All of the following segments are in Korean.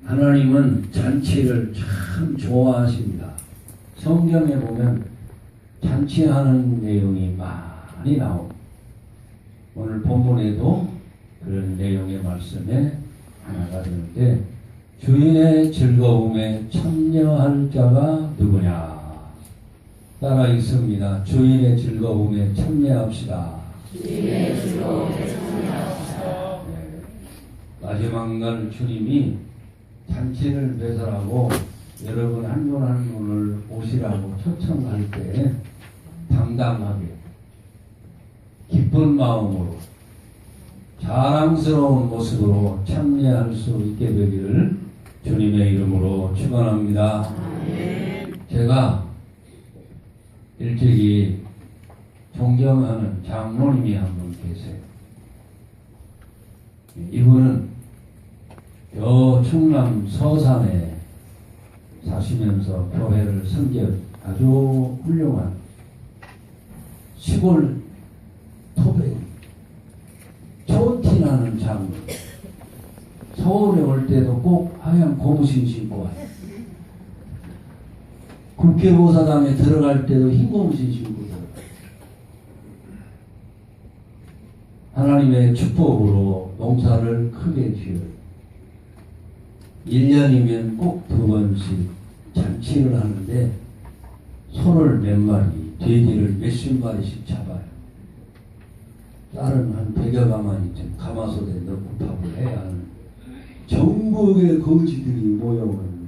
하나님은 잔치를 참 좋아하십니다. 성경에 보면 잔치하는 내용이 많이 나옵니다. 오늘 본문에도 그런 내용의 말씀에 하나가 되는데, 주인의 즐거움에 참여할 자가 누구냐? 따라 읽습니다. 주인의 즐거움에 참여합시다. 주인의 즐거움에 참여합시다. 네. 마지막 날 주님이 잔치를 배설하고 여러분 한 분 한 분을 오시라고 초청할 때 당당하게 기쁜 마음으로 자랑스러운 모습으로 참여할 수 있게 되기를 주님의 이름으로 축원합니다. 제가 일찍이 존경하는 장모님이 한 분 계세요. 이분은 저 충남 서산에 사시면서 교회를 섬겨 아주 훌륭한 시골 토백, 좋은 티 나는 장모. 서울에 올 때도 꼭 하얀 고무신 신고 와요. 국회의사당에 들어갈 때도 흰 고무신 신고 들어가요. 하나님의 축복으로 농사를 크게 지어요. 1년이면 꼭 2번씩 잔치를 하는데 소를 몇 마리, 돼지를 몇십 마리씩 잡아요. 쌀은 한 100여 가마니쯤 가마솥에 넣고 밥을 해야 하는 전국의 거지들이 모여오는,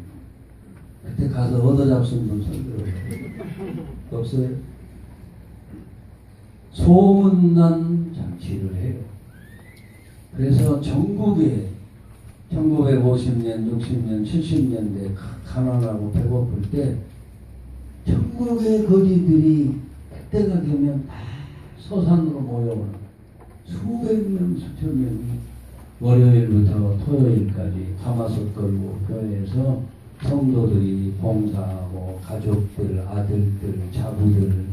그때 가서 얻어잡순 분 손들어요. 없어요? 소문난 잔치를 해요. 그래서 전국에 1950년, 60년, 70년대 가난하고 배고플 때 전국의 거지들이 그때가 되면 다 서산으로 모여오는 수백 명, 수천 명이 월요일부터 토요일까지 가마솥 걸고 교회에서 성도들이 봉사하고 가족들, 아들들, 자부들,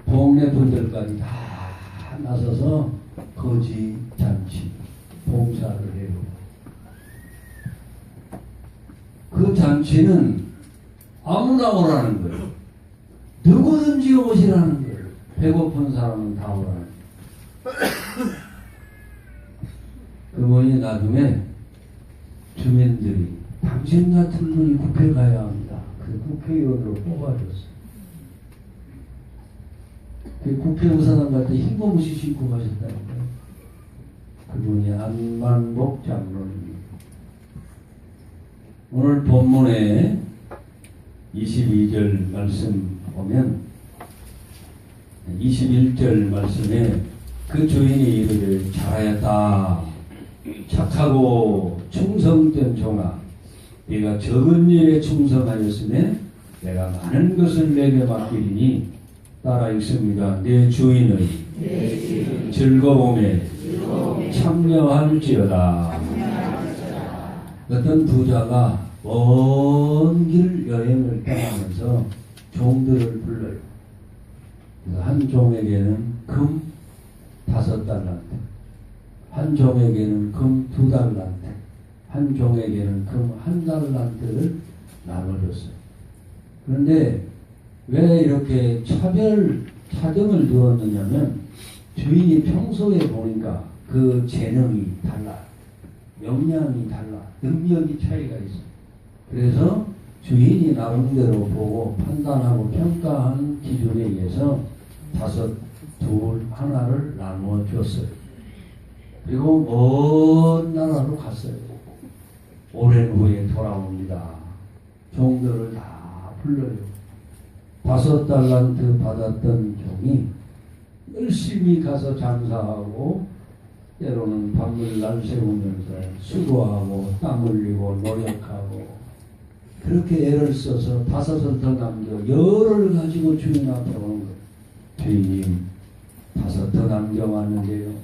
동네 분들까지 다 나서서 거지 잔치 봉사를 해요. 그 잔치는 아무나 오라는 거예요. 누구든지 오시라는 거예요. 배고픈 사람은 다 오라는 거예요. 그분이 나중에 주민들이 당신 같은 분이 국회 가야 합니다. 그 국회의원으로 뽑아줬어요. 그 국회의사당 갈 때 흰 고무신 신고 가셨다니까요. 그분이 안만복 장로입니다. 오늘 본문에 22절 말씀 보면 21절 말씀에 그 주인이 이르되 잘하였다. 착하고 충성된 종아, 네가 적은 일에 충성하였으면 내가 많은 것을 내게 맡기리니, 따라 읽습니다. 내 주인의 즐거움에 참여할지어다. 어떤 부자가 먼 길 여행을 떠나면서 종들을 불러요. 한 종에게는 금 5달란트, 한 종에게는 금 2달란트, 한 종에게는 금 1달란트를 나눠줬어요. 그런데 왜 이렇게 차등을 두었느냐면, 주인이 평소에 보니까 그 재능이 달라, 역량이 달라, 능력이 차이가 있어. 그래서 주인이 나름대로 보고 판단하고 평가한 기준에 의해서 5, 2, 하나를 나누어 줬어요. 그리고 먼 나라로 갔어요. 오랜 후에 돌아옵니다. 종들을 다 불러요. 5달란트 받았던 종이 열심히 가서 장사하고, 때로는 밤을 날 새우면서 수고하고 땀 흘리고 노력하고, 그렇게 애를 써서 5을 더 남겨 열을 가지고 주인 앞에 오는 거예요. 주인님, 5 더 남겨왔는데요,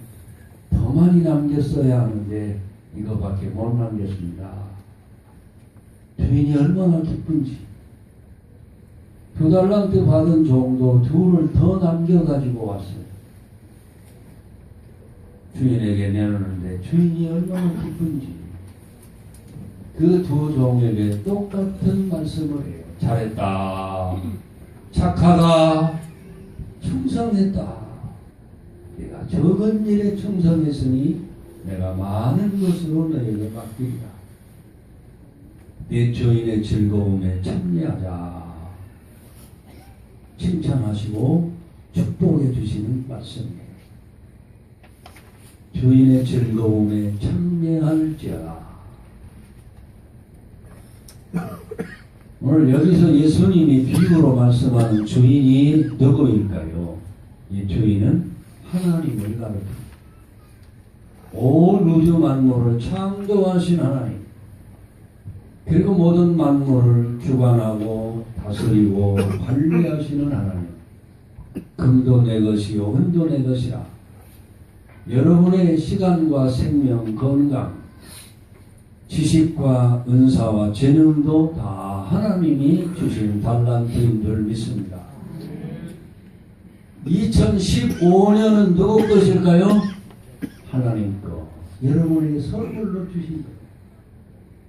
더 많이 남겼어야 하는데 이거밖에 못 남겼습니다. 주인이 얼마나 기쁜지. 2달란트 받은 종도 2를 더 남겨가지고 왔어요. 주인에게 내놓는데 주인이 얼마나 기쁜지. 그 두 종에게 똑같은 말씀을 해요. 잘했다. 착하다. 충성했다. 내가 적은 일에 충성했으니 내가 많은 것으로 너에게 맡기리라. 내 주인의 즐거움에 참여하자. 칭찬하시고 축복해 주시는 말씀이에요. 주인의 즐거움에 참여할지어다. 오늘 여기서 예수님이 비유로 말씀하는 주인이 누구일까요? 이 주인은 하나님을 가르칩니다. 온 우주 만물을 창조하신 하나님, 그리고 모든 만물을 주관하고 다스리고 관리하시는 하나님. 금도 내 것이요 은도 내 것이라. 여러분의 시간과 생명, 건강, 지식과 은사와 재능도 다 하나님이 주신 달란트인 줄 믿습니다. 2015년은 누구 것일까요? 하나님 것. 여러분에게 선물로 주신 것.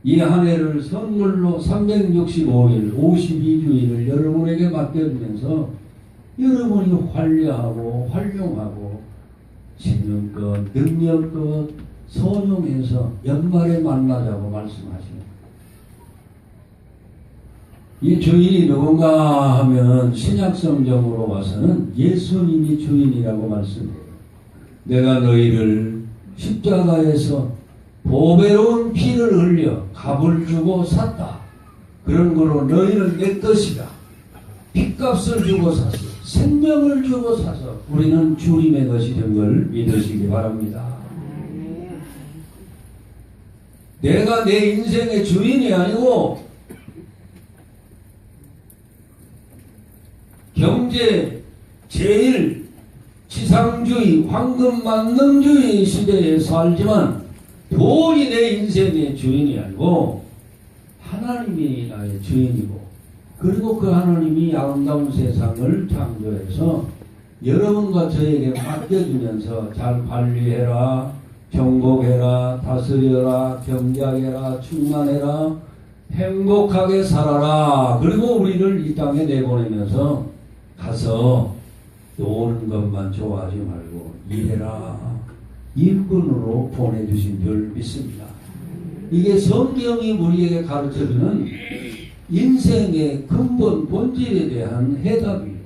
이 한 해를 선물로 365일, 52주일을 여러분에게 맡겨주면서 여러분이 관리하고 활용하고 지능껏, 능력껏 선용해서 연말에 만나자고 말씀하시는 이 주인이 누군가 하면 신약성경으로 와서는 예수님이 주인이라고 말씀해요. 내가 너희를 십자가에서 보배로운 피를 흘려 값을 주고 샀다. 그런 거로 너희는 내 것이다. 핏값을 주고 샀어. 생명을 주고 사서 우리는 주님의 것이 된 걸 믿으시기 바랍니다. 내가 내 인생의 주인이 아니고 경제, 제일, 지상주의, 황금만능주의 시대에 살지만 돈이 내 인생의 주인이 아니고 하나님이 나의 주인이고, 그리고 그 하나님이 아름다운 세상을 창조해서 여러분과 저에게 맡겨주면서 잘 관리해라, 정복해라, 다스려라, 경작해라, 충만해라, 행복하게 살아라. 그리고 우리를 이 땅에 내보내면서 가서 노는 것만 좋아하지 말고 일해라. 일꾼으로 보내주신 줄 믿습니다. 이게 성경이 우리에게 가르쳐주는 인생의 근본 본질에 대한 해답이에요.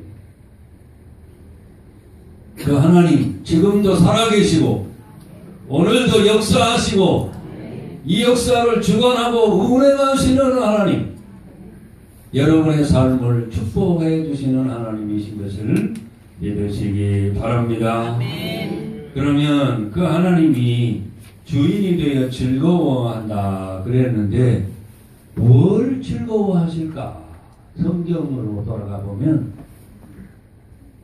그 하나님 지금도 살아계시고 오늘도 역사하시고 이 역사를 주관하고 운행하시는 하나님, 여러분의 삶을 축복해 주시는 하나님이신 것을 믿으시기 바랍니다. 그러면 그 하나님이 주인이 되어 즐거워한다 그랬는데 뭘 즐거워하실까? 성경으로 돌아가 보면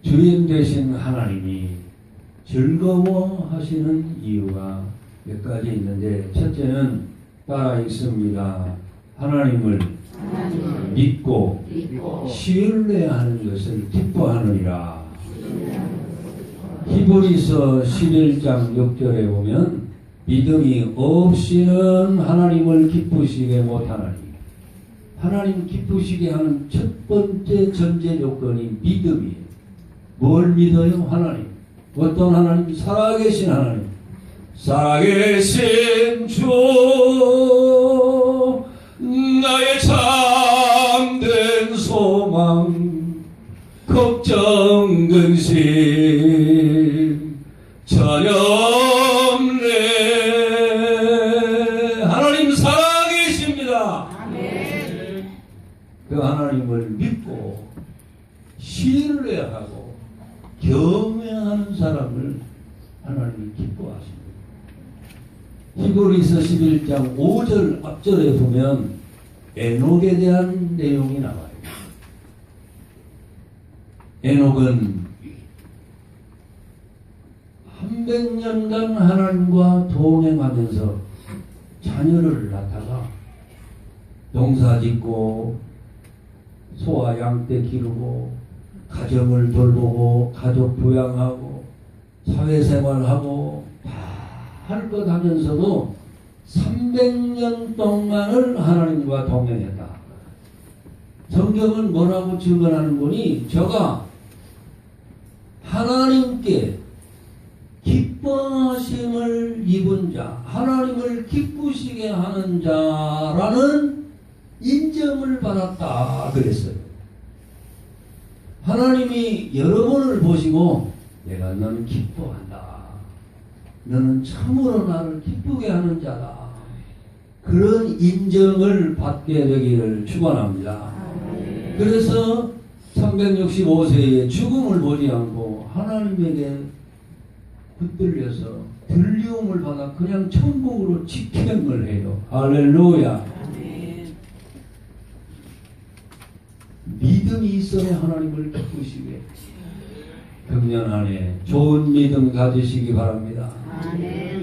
주인 되신 하나님이 즐거워하시는 이유가 몇 가지 있는데, 첫째는 따라 읽습니다. 하나님을 믿고 신뢰하는 것을 기뻐하느니라. 히브리서 11장 6절에 보면 믿음이 없이는 하나님을 기쁘시게 못하나니, 하나님 기쁘시게 하는 첫 번째 전제 조건이 믿음이에요. 뭘 믿어요? 하나님. 어떤 하나님? 살아계신 하나님. 살아계신 주 나의 참된 소망, 걱정 근심 전혀 없네. 하나님 살아계십니다. 그 하나님을 믿고 신뢰하고 경외하는 사람을 하나님이 기뻐하십니다. 히브리서 11장 5절 앞절에 보면 에녹에 대한 내용이 나와요. 에녹은 300년간 하나님과 동행하면서 자녀를 낳다가 농사 짓고 소와 양떼 기르고 가정을 돌보고 가족 부양하고 사회생활하고 다 할 것 하면서도 300년 동안을 하나님과 동행했다. 성경은 뭐라고 증언하는 거니? 저가 하나님께 기뻐하심을 입은 자, 하나님을 기쁘시게 하는 자라는 인정을 받았다 그랬어요. 하나님이 여러분을 보시고 내가 너는 기뻐한다. 너는 참으로 나를 기쁘게 하는 자다. 그런 인정을 받게 되기를 축원합니다. 그래서 365세에 죽음을 보지 않고 하나님에게 붙들려서 들리움을 받아 그냥 천국으로 직행을 해요. 할렐루야. 믿음이 있어야 하나님을 기쁘시게. 금년 안에 좋은 믿음 가지시기 바랍니다.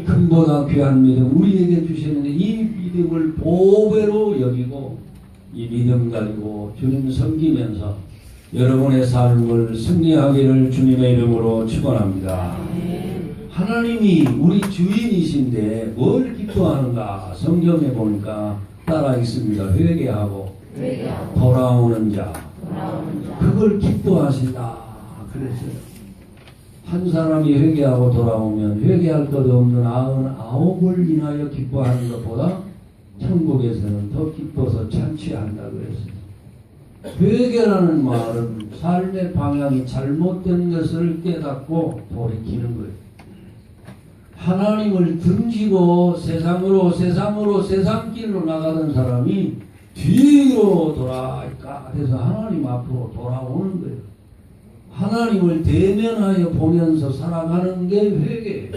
금보다 귀한 믿음 우리에게 주시는데 이 믿음을 보배로 여기고 이 믿음 가지고 주님 섬기면서 여러분의 삶을 승리하기를 주님의 이름으로 축원합니다. 하나님이 우리 주인이신데 뭘 기뻐하는가? 성경에 보니까 따라 있습니다. 회개하고 돌아오는 자. 그걸 기뻐하신다. 그랬어요. 한 사람이 회개하고 돌아오면 회개할 것 없는 99을 인하여 기뻐하는 것보다 천국에서는 더 기뻐서 찬취한다 그랬어요. 회개라는 말은 삶의 방향이 잘못된 것을 깨닫고 돌이키는 거예요. 하나님을 등지고 세상길로 나가던 사람이 뒤로 돌아갈까 해서 하나님 앞으로 돌아오는 거예요. 하나님을 대면하여 보면서 살아가는 게 회개예요.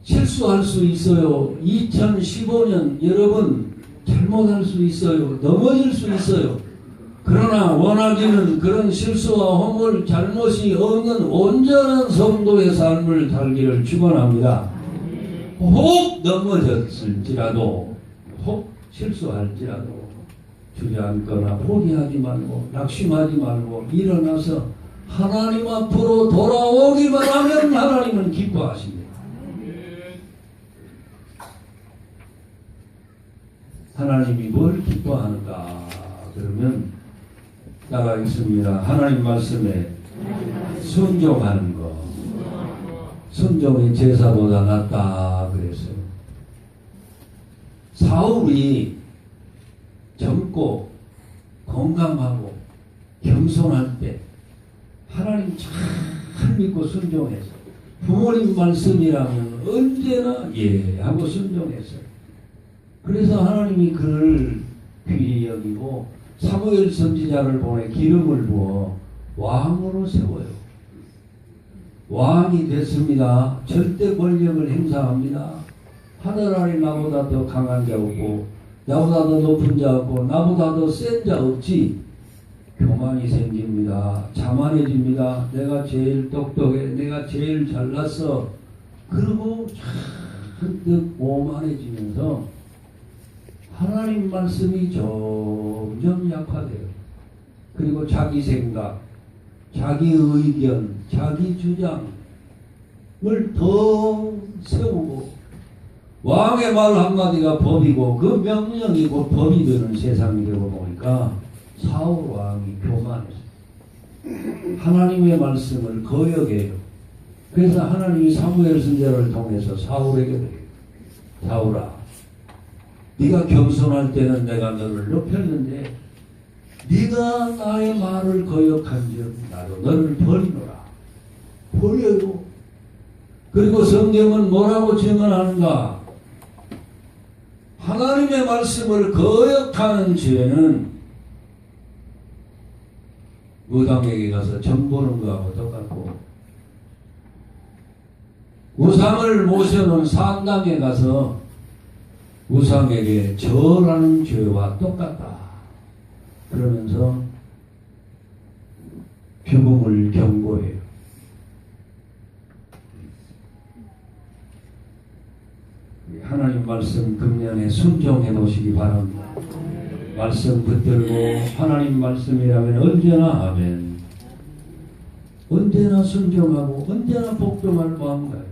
실수할 수 있어요. 2015년 여러분 잘못할 수 있어요. 넘어질 수 있어요. 그러나 원하기는 그런 실수와 허물 잘못이 없는 온전한 성도의 삶을 살기를 축원합니다. 혹 넘어졌을지라도 혹 실수할지라도 주저앉거나 포기하지 말고 낙심하지 말고 일어나서 하나님 앞으로 돌아오기만 하면 하나님은 기뻐하십니다. 하나님이 뭘 기뻐하는가? 그러면 따라 있습니다. 하나님 말씀에 순종하는 것. 순종이 제사보다 낫다 그랬어요. 사울이 젊고 건강하고 겸손할 때 하나님 잘 믿고 순종해서 부모님 말씀이라면 언제나 예 하고 순종했어요. 그래서 하나님이 그를 귀히 여기고 사무엘 선지자를 보내 기름을 부어 왕으로 세워요. 왕이 됐습니다. 절대 권력을 행사합니다. 하늘 아래 나보다 더 강한 자 없고 나보다 더 높은 자 없고 나보다 더 센 자 없지. 교만이 생깁니다. 자만해집니다. 내가 제일 똑똑해. 내가 제일 잘났어. 그리고 잔뜩 오만해지면서 하나님 말씀이 점점 약화돼요. 그리고 자기 생각, 자기 의견, 자기 주장을 더 세우고 왕의 말 한마디가 법이고 그 명령이 곧 법이 되는 세상이 되고 보니까 사울 왕이 교만해서 하나님의 말씀을 거역해요. 그래서 하나님이 사무엘 선지자를 통해서 사울에게 그래요. 사울아, 네가 겸손할 때는 내가 너를 높였는데 네가 나의 말을 거역한즉 나도 너를 버리노라. 버려요. 그리고 성경은 뭐라고 증언하는가? 하나님의 말씀을 거역하는 죄는 무당에게 가서 점 보는 거하고 똑같고 우상을 모셔놓은 산당에 가서 우상에게 절하는 죄와 똑같다. 그러면서 죽음을 경고해요. 하나님 말씀 금년에 순종해 보시기 바랍니다. 말씀 붙들고 하나님 말씀이라면 언제나 아멘. 언제나 순종하고 언제나 복종할 마음가요.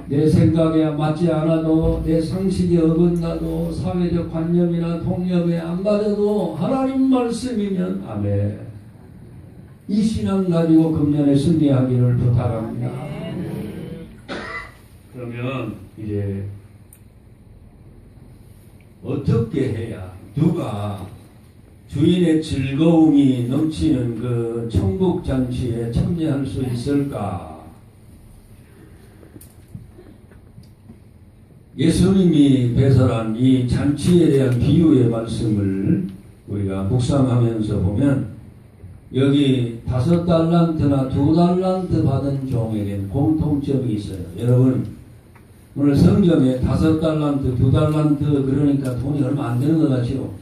내 생각에 맞지 않아도 내 상식에 어긋나도 사회적 관념이나 통념에 안 맞아도 하나님 말씀이면 아멘. 이 신앙 가지고 금년에 승리하기를 부탁합니다. 그러면 이제 어떻게 해야 누가 주인의 즐거움이 넘치는 그 천국 잔치에 참여할 수 있을까? 예수님이 배설한 이 잔치에 대한 비유의 말씀을 우리가 묵상하면서 보면 여기 5달란트나 2달란트 받은 종에게는 공통점이 있어요. 여러분 오늘 성경에 5달란트, 2달란트 그러니까 돈이 얼마 안 되는 것 같죠?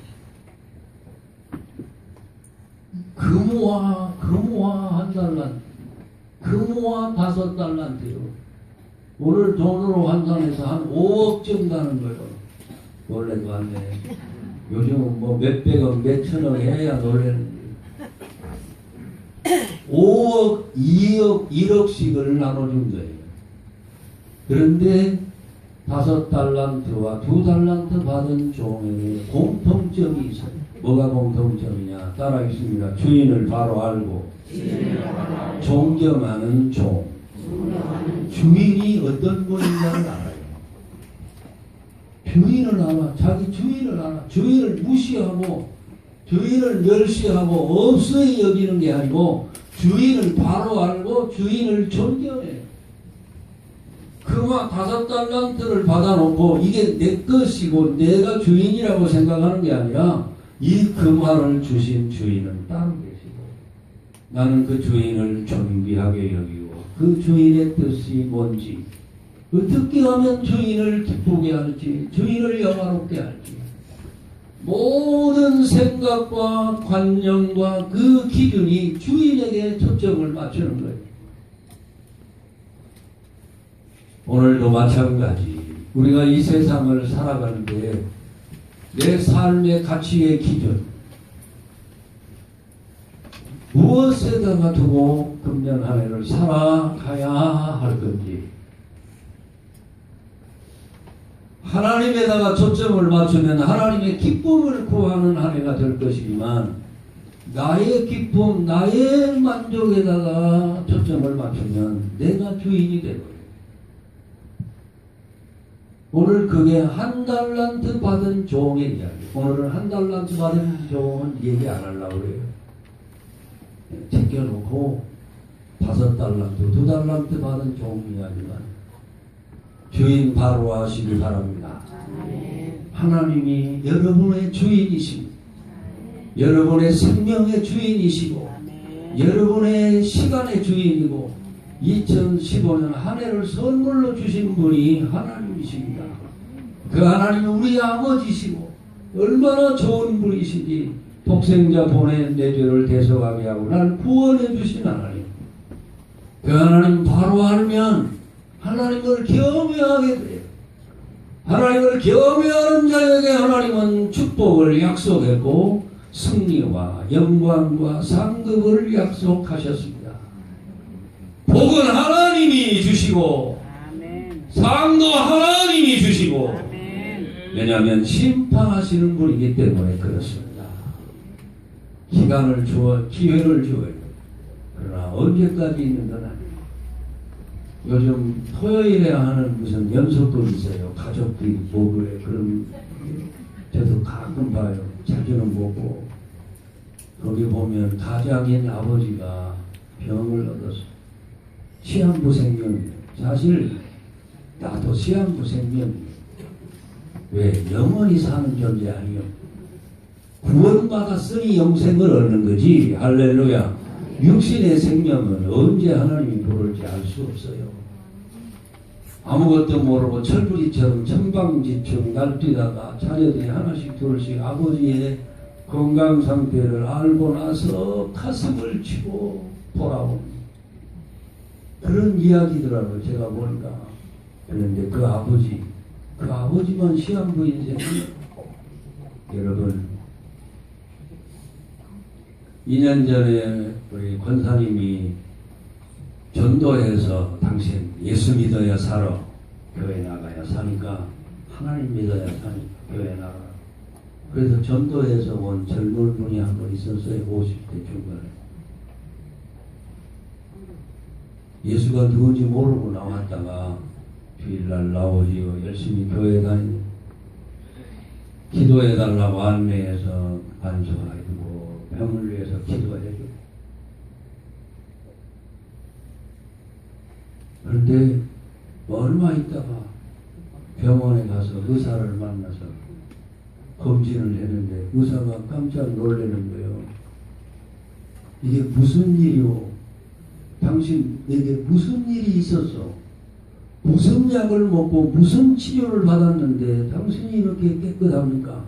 금화 1달란트, 금화 5달란트요. 오늘 돈으로 환산해서 한 5억 정도 하는 거예요. 놀래도 안 돼. 요즘은 뭐 몇백억, 몇천억 해야 놀래는 거예요. 5억, 2억, 1억씩을 나눠준 거예요. 그런데 5달란트와 2달란트 받은 종에게 공통점이 있어요. 뭐가 공통점이냐? 따라 있습니다. 주인을 바로 알고 존경하는 종. 주인이 어떤 분인가를 알아요. 주인을 알아. 자기 주인을 알아. 주인을 무시하고 주인을 멸시하고 없어히 여기는 게 아니고 주인을 바로 알고 주인을 존경해. 금화 5달란트를 받아놓고 이게 내 것이고 내가 주인이라고 생각하는 게 아니라 이 금화를 주신 주인은 따로 계시고 나는 그 주인을 존귀하게 여기고 그 주인의 뜻이 뭔지 어떻게 하면 주인을 기쁘게 할지 주인을 영화롭게 할지 모든 생각과 관념과 그 기준이 주인에게 초점을 맞추는 거예요. 오늘도 마찬가지. 우리가 이 세상을 살아가는데 내 삶의 가치의 기준 무엇에다가 두고 금년 한 해를 살아가야 할 건지 하나님에다가 초점을 맞추면 하나님의 기쁨을 구하는 한 해가 될 것이지만 나의 기쁨, 나의 만족에다가 초점을 맞추면 내가 주인이 되고요. 오늘 그게 1달란트 받은 종의 이야기. 오늘은 1달란트 받은 종은 얘기 안 하려고 그래요. 챙겨놓고 5달란트, 2달란트 받은 종 이야기만 주인 바로 하시기 바랍니다. 하나님이 여러분의 주인이십니다. 여러분의 생명의 주인이시고 여러분의 시간의 주인이고 2015년 한 해를 선물로 주신 분이 하나님이십니다. 그 하나님은 우리 아버지시고 얼마나 좋은 분이신지 독생자 보내 내 죄를 대속하게 하고 날 구원해 주신 하나님. 그 하나님 바로 알면 하나님을 경외하게 돼요. 하나님을 경외하는 자에게 하나님은 축복을 약속했고 승리와 영광과 상급을 약속하셨습니다. 복은 하나님이 주시고 상도 하나님이 주시고 왜냐하면 심판하시는 분이기 때문에 그렇습니다. 기간을 주어 기회를 주어요. 그러나 언제까지 있는 건 아니에요. 요즘 토요일에 하는 무슨 연속극 있어요. 가족들이 보고에 그런 저도 가끔 봐요. 자주는 보고 거기 보면 가장인 아버지가 병을 얻었어. 시한부 생명이에요. 사실 나도 시한부 생명이에요. 왜? 영원히 사는 존재 아니요. 구원받았으니 영생을 얻는 거지. 할렐루야. 육신의 생명은 언제 하나님이 부를지 알 수 없어요. 아무것도 모르고 철부지처럼 천방지축 날뛰다가 자녀들이 하나씩 둘씩 아버지의 건강 상태를 알고 나서 가슴을 치고 돌아옵니다. 그런 이야기더라고요. 제가 보니까. 그런데 그 아버지만 시한부 인생이 여러분 2년 전에 우리 권사님이 전도해서 당신 예수 믿어야 살아 교회 나가야 사니까 하나님 믿어야 사니까 교회 나가. 그래서 전도에서 온 젊은 분이 한 분 있었어요. 50대 중반에. 예수가 누군지 모르고 나왔다가 주일날 나오지요. 열심히 교회 다니고 기도해달라고 안내해서 반수하고 병을 위해서 기도해주고. 그런데 얼마 있다가 병원에 가서 의사를 만나서 검진을 했는데 의사가 깜짝 놀라는 거예요. 이게 무슨 일이오? 당신 내게 무슨 일이 있었어? 무슨 약을 먹고 무슨 치료를 받았는데 당신이 이렇게 깨끗합니까?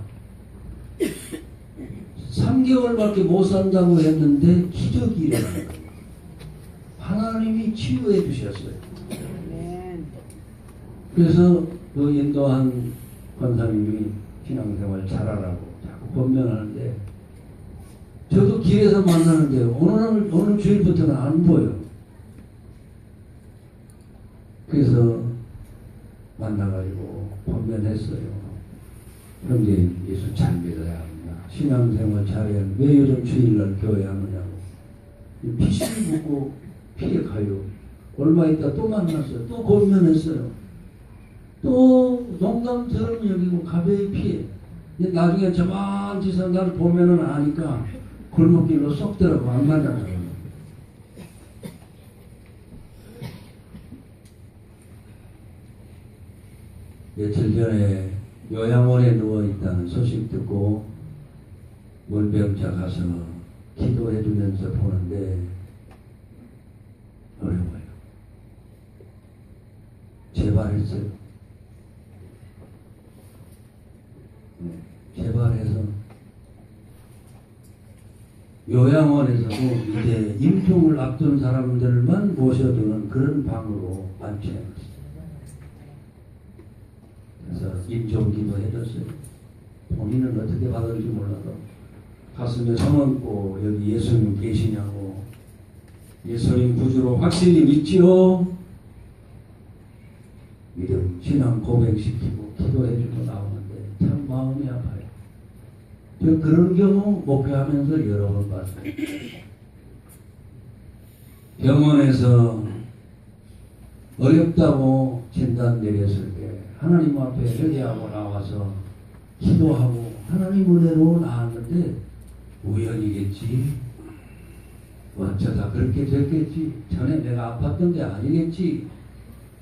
3개월밖에 못 산다고 했는데 기적이 일어나는 거예요. 하나님이 치유해 주셨어요. 그래서 그 인도한 권사님이 신앙생활 잘하라고 자꾸 권면하는데 저도 길에서 만나는데 어느 주일부터는 안 보여. 그래서 만나가지고 권면했어요. 형제 예수 잘 믿어야 합니다. 신앙생활 잘해야 합니다. 왜 요즘 주일날 교회 안 오냐고. 피실 묻고 피해 가요. 얼마 있다 또 만났어요. 또 권면했어요. 또 농담처럼 여기고 가벼이 피해. 나중에 저만 지서 날 보면은 아니까 골목길로 쏙 들어가고 안 만나요. 며칠 전에 요양원에 누워있다는 소식 듣고 문병자 가서 기도해주면서 보는데 어려워요. 재발했어요. 재발해서 요양원에서도 이제 임종을 앞둔 사람들만 모셔두는 그런 방으로 안치해놨어요. 그래서 임종기도 해줬어요. 본인은 어떻게 받을지 몰라도 가슴에 성얹고 여기 예수님 계시냐고. 예수님 구주로 확실히 믿지요. 믿음, 신앙 고백시키고 기도해주고 나오는데 참 마음이 아파요. 저 그런 경우 목회하면서 여러 번 봤어요. 병원에서 어렵다고 진단 내렸을 때 하나님 앞에 회개하고 나와서 기도하고 하나님 은혜로 나왔는데 우연이겠지. 어쩌다 그렇게 됐겠지. 전에 내가 아팠던 게 아니겠지.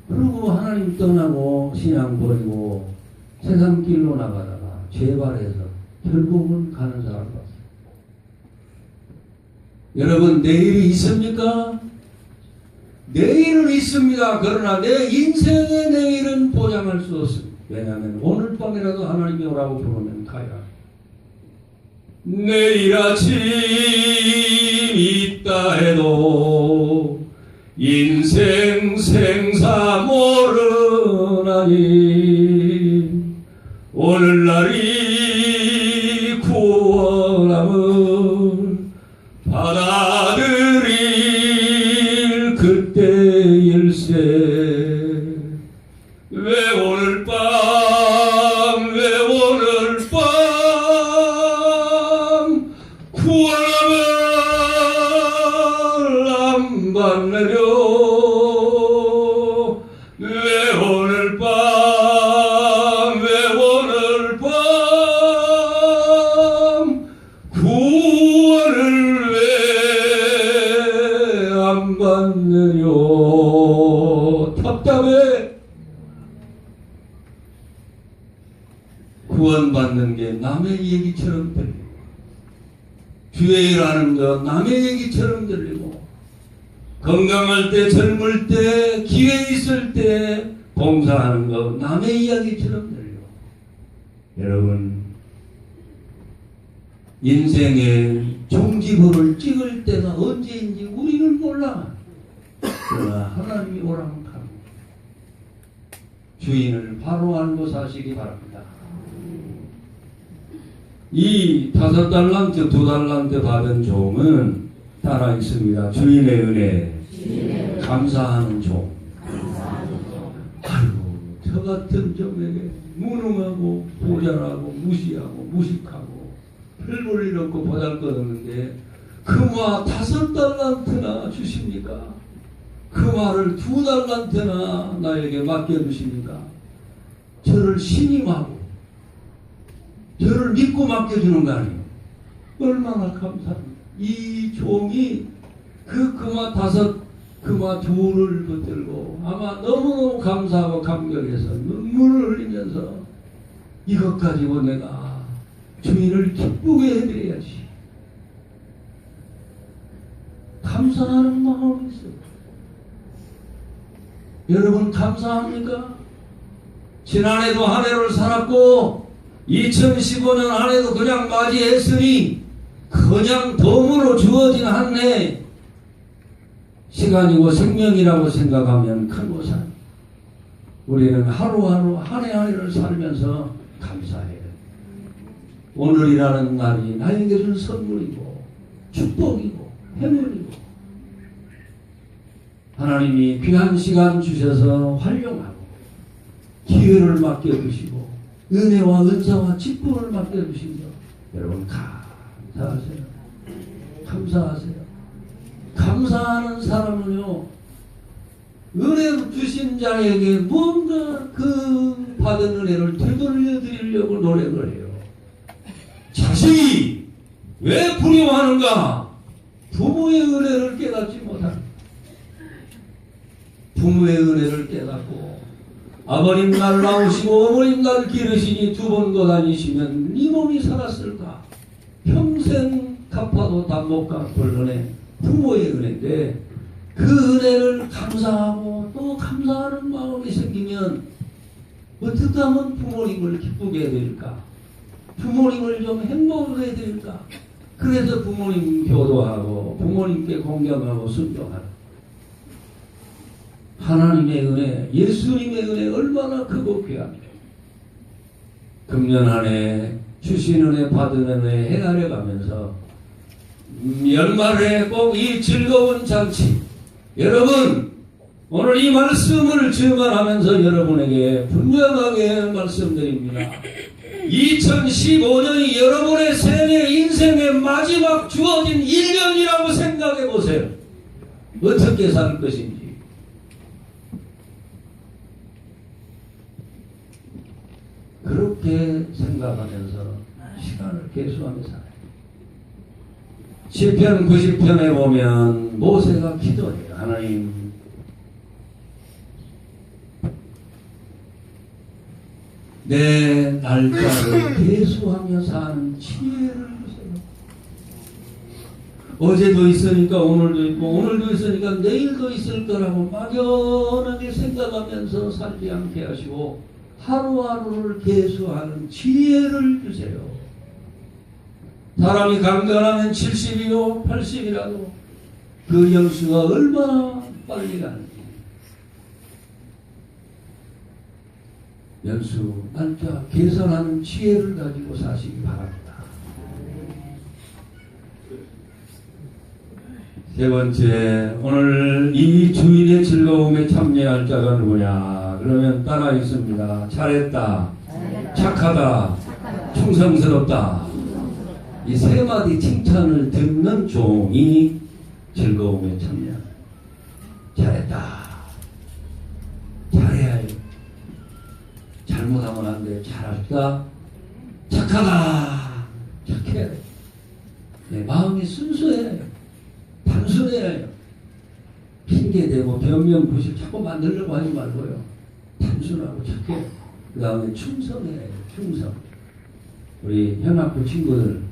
그리고 하나님 떠나고 신앙 버리고 세상 길로 나가다가 재발해서 결국은 가는 사람 봤어요. 여러분 내일이 있습니까? 내일은 있습니다. 그러나 내 인생의 내일은 보장할 수 없습니다. 왜냐하면 오늘 밤이라도 하나님이 오라고 부르면 가야. 내일 아침 있다 해도 인생 생사 모르나니 오늘날이 구원함을 받아들일 그때일세. 왜 오늘 밤 구원함을 안 받느뇨. 왜 오늘 밤 구원을 왜 안 받느뇨. 답답해. 구원받는 게 남의 얘기처럼 들리고 주의 일하는 거 남의 얘기처럼 들리고 건강할 때 젊을 때 기회 있을 때 봉사하는 거 남의 이야기처럼 들리고. 여러분 인생의 종지부를 찍을 때가 언제인지 우리는 몰라. 그러나 하나님이 오라면 갑니다. 주인을 바로 알고 사시기 바랍니다. 이 5달란트 2달란트 받은 종은 따라 있습니다. 주인의 은혜 감사하는 종. 아이고 같은 점에게 무능하고 보잘하고 무시하고 무식하고 별볼 일 없고 보잘것없는데 금화 5달란트나 주십니까? 금화를 2달란트나 나에게 맡겨주십니까? 저를 신임하고 저를 믿고 맡겨주는 거 아니에요? 얼마나 감사합니다. 이 종이 그 금화 5, 금화 2를 붙들고 아마 너무너무 감사하고 감격해서 눈물을 흘리면서 이것 가지고 내가 주인을 기쁘게 해드려야지. 감사하는 마음이 있어요. 여러분 감사합니까? 지난해도 한 해를 살았고 2015년 한 해도 그냥 맞이했으니 그냥 덤으로 주어진 한 해 시간이고 생명이라고 생각하면 큰 보상. 우리는 하루하루 한 해 한 해를 살면서 감사해요. 오늘이라는 날이 나에게 준 선물이고 축복이고 행운이고 하나님이 귀한 시간 주셔서 활용하고 기회를 맡겨주시고 은혜와 은사와 직분을 맡겨주신 것 여러분 감사하세요. 감사하세요. 감사하는 사람은요 은혜 주신 자에게 뭔가 그 받은 은혜를 되돌려 드리려고 노력을 해요. 자식이 왜 부려하는가? 부모의 은혜를 깨닫지 못한 부모의 은혜를 깨닫고 아버님 날 낳으시고 어머님 날 기르시니 2번 거 다니시면 네 몸이 살았을까? 평생 갚아도 다 못 갚을 은혜 부모의 은혜인데 그 은혜를 감사하고 또 감사하는 마음이 생기면 어떻게 하면 부모님을 기쁘게 해드릴까? 부모님을 좀 행복하게 해드릴까? 그래서 부모님 교도하고 부모님께 공경하고 순종하는 하나님의 은혜, 예수님의 은혜 얼마나 크고 귀합니까? 금년 한 해 주신 은혜 받은 은혜 헤아려 가면서 연말에 꼭 이 즐거운 잔치 여러분 오늘 이 말씀을 증언하면서 여러분에게 분명하게 말씀드립니다. 2015년이 여러분의 생애 인생의 마지막 주어진 1년이라고 생각해 보세요. 어떻게 살 것인지. 그렇게 생각하면서 시간을 계수하며 살아요. 시편 90편에 보면 모세가 기도해요. 하나님 내 날짜를 계수하며 사는 지혜를 주세요. 어제도 있으니까 오늘도 있고 오늘도 있으니까 내일도 있을 거라고 막연하게 생각하면서 살지 않게 하시고 하루하루를 계수하는 지혜를 주세요. 사람이 강건하면 70이요 80이라도 그 연수가 얼마나 빨리 가는지 연수 날짜 계산하는 지혜를 가지고 사시기 바랍니다. 세 번째, 오늘 이 주일의 즐거움에 참여할 자가 누구냐? 그러면 따라 있습니다. 잘했다, 착하다, 충성스럽다. 이 세 마디 칭찬을 듣는 종이 즐거움에 참여합니다. 잘했다, 잘해야 해요. 잘못하면 안 돼. 잘할까? 착하다, 착해야 돼. 내 마음이 순수해야 해요. 단순해야 해요. 핑계대고 변명부식 자꾸 만들려고 하지 말고요. 단순하고 착해. 그 다음에 충성해야 해요. 충성. 우리 현학부 친구들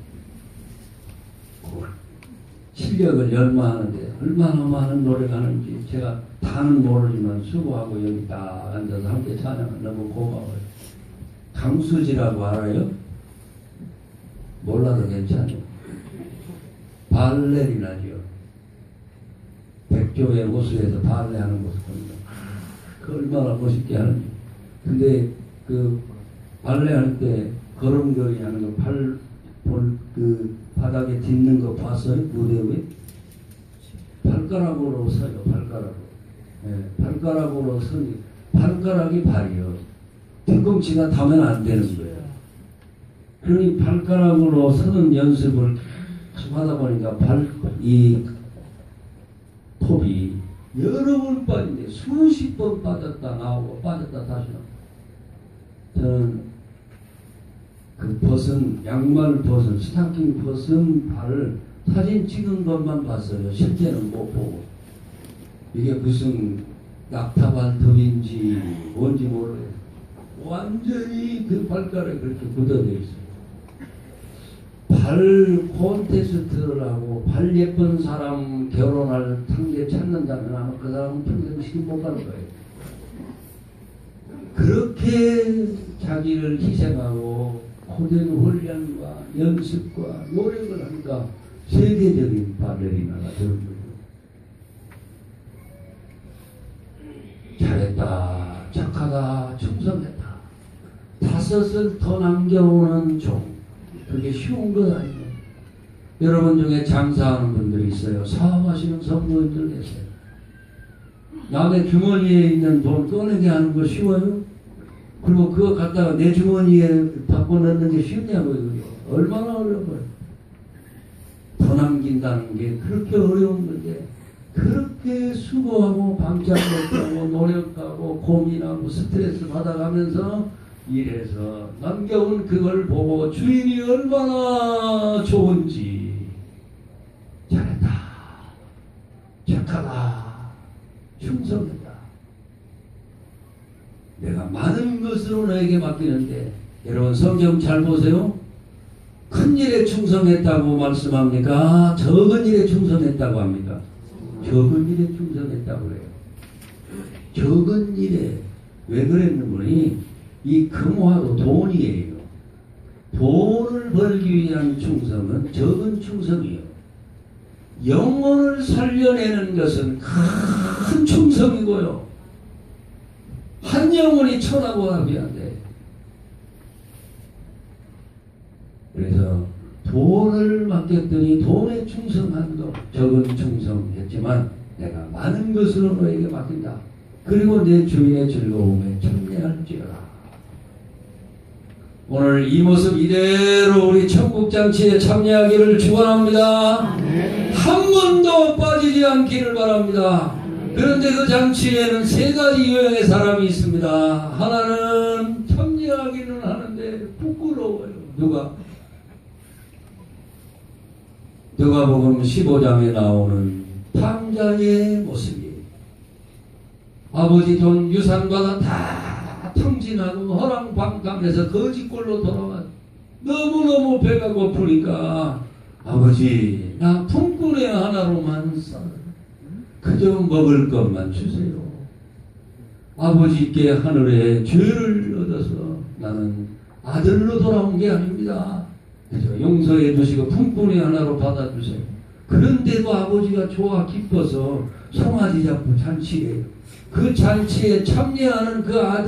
실력을 연마하는데 얼마나 많은 노래가 하는지 제가 다는 모르지만 수고하고 여기 딱 앉아서 함께 찬양을 너무 고마워요. 강수지라고 알아요? 몰라도 괜찮아요. 발레리나지요. 백조의 호수에서 발레하는 모습 보니까 그 얼마나 멋있게 하는지. 근데 그 발레할 때 걸음걸이 하는 거 그 바닥에 딛는 거 봤어요? 무대 위에? 발가락으로 서요. 발가락으로. 네, 발가락으로 서니 발가락이 발이요. 뒤꿈치가 닿으면 안 되는 거예요. 그러니 발가락으로 서는 연습을 계속 하다 보니까 이 톱이 여러 번 빠진데 수십 번 빠졌다 나오고 빠졌다 다시 나오고. 저는 그 양말 벗은 스타킹 벗은 발을 사진 찍은 것만 봤어요. 실제는 못 보고. 이게 무슨 낙타발톱인지 뭔지 모르겠어요. 완전히 그 발가락이 그렇게 굳어져 있어요. 발 콘테스트를 하고 발 예쁜 사람 결혼할 상대 찾는다면 아마 그 사람은 평생 시집 못 가는 거예요. 그렇게 자기를 희생하고 고된 훈련과 연습과 노력을 하니까 세계적인 발레리나가 되는 거예요. 잘했다, 착하다, 충성했다. 5을 더 남겨오는 종. 그게 쉬운 건 아니에요. 여러분 중에 장사하는 분들이 있어요. 사업하시는 성도님들 계세요. 남의 주머니에 있는 돈 꺼내게 하는 거 쉬워요? 그리고 그거 갖다가 내 주머니에 바꿔 넣는 게 쉽냐고요. 그게. 얼마나 어려워요. 더 남긴다는 게 그렇게 어려운 건데 그렇게 수고하고 밤잠 못 자고 노력하고 고민하고 스트레스 받아가면서 일해서 남겨온 그걸 보고 주인이 얼마나 좋은지 잘했다, 착하다, 충성했다. 내가 많은 것으로 너에게 맡기는데 여러분 성경 잘 보세요. 큰 일에 충성했다고 말씀합니까? 적은 일에 충성했다고 합니까? 적은 일에 충성했다고 그래요. 적은 일에 왜 그랬는지 이 금화도 돈이에요. 돈을 벌기 위한 충성은 적은 충성이에요. 영혼을 살려내는 것은 큰 충성이고요. 한 영혼이 천하고 합의한데 그래서 돈을 맡겼더니 돈에 충성한 것 적은 충성했지만 내가 많은 것으로 너에게 맡긴다. 그리고 내 주인의 즐거움에 참여할지어다. 오늘 이 모습 이대로 우리 천국잔치에 참여하기를 축원합니다. 한 번도 빠지지 않기를 바랍니다. 그런데 그 잔치에는 3가지 유형의 사람이 있습니다. 하나는 참여하기는 하는데 부끄러워요. 누가복음 15장에 나오는 탕자의 모습이에요. 아버지 돈 유산받아 다 탕진하고 허랑방탕해서 거지꼴로 돌아가 너무너무 배가 고프니까 아버지 나 품꾼의 하나로만 그저 먹을 것만 주세요. 아버지께 하늘에 죄를 얻어서 나는 아들로 돌아온 게 아닙니다. 그저 용서해 주시고 품꾼의 하나로 받아주세요. 그런데도 아버지가 좋아 기뻐서 송아지 잡고 잔치해요. 그 잔치에 참여하는 그 아들